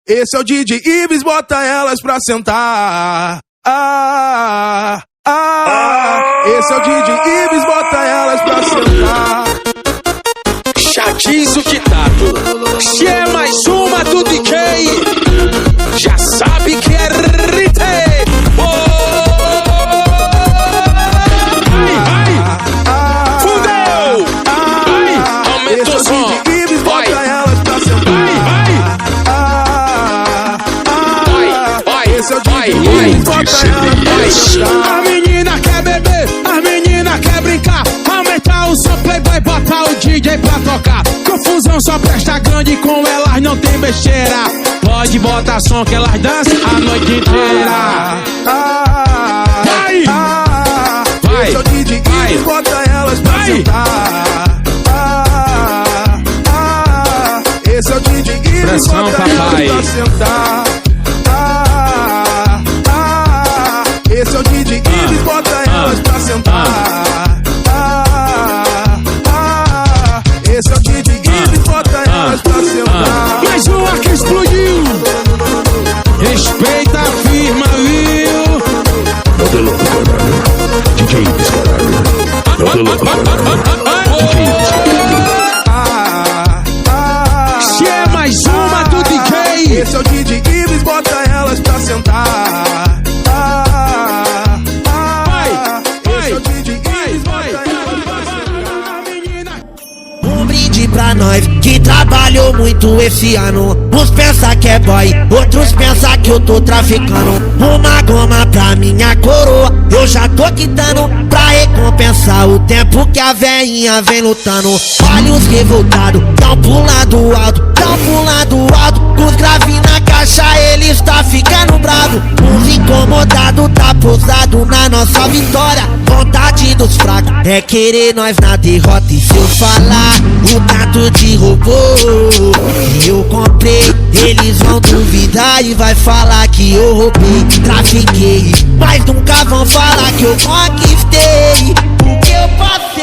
Esse é o DJ Ives, bota elas pra sentar. Esse é o DJ Ives, bota elas pra sentar. Já diz o ditado, se é mais uma do DJ, já sabe que é recuperei. Fudeu! Aumenta o som. Vai! Esse é o DJ Ives, bota elas pra sentar. A menina quer beber, as meninas quer brincar. Aumentar o som, playboy, botar o DJ pra tocar. Confusão só presta grande, com elas não tem besteira. Pode botar som que elas dançam a noite inteira. Vai! Vai! Esse é o DJ Ives, bota elas pra sentar. Esse é o DJ Ives, Pressão, bota papai. elas pra sentar. Esse é o DJ Ives, bota elas pra sentar. Esse é o DJ Ives, bota elas pra sentar. Mais uma que explodiu. Respeita a firma, viu? Modelo do caralho, DJ Ives, caralho. Modelo do caralho, DJ Ives, caralho. Se é mais uma do DJ. Esse é o DJ Ives, bota elas pra sentar. Esse é o DJ Ives, bota elas pra sentar. Um brinde pra nós que trabalhou muito esse ano. Uns pensa que é boy, outros pensa que eu tô traficando. Uma goma pra minha coroa, eu já tô quitando, pra recompensar o tempo que a veinha vem lutando. Olha os revoltados, tão pulando alto, tão pulando alto. Os graves na caixa, eles tá ficando bravo. Os incomodados tá pousado na nossa vitória. Vontade dos fracos é querer nós na derrota. E se eu falar o tanto de robô que eu comprei, eles vão duvidar e vai falar que eu roubei, trafiquei. Mas nunca vão falar que eu conquistei o que eu passei.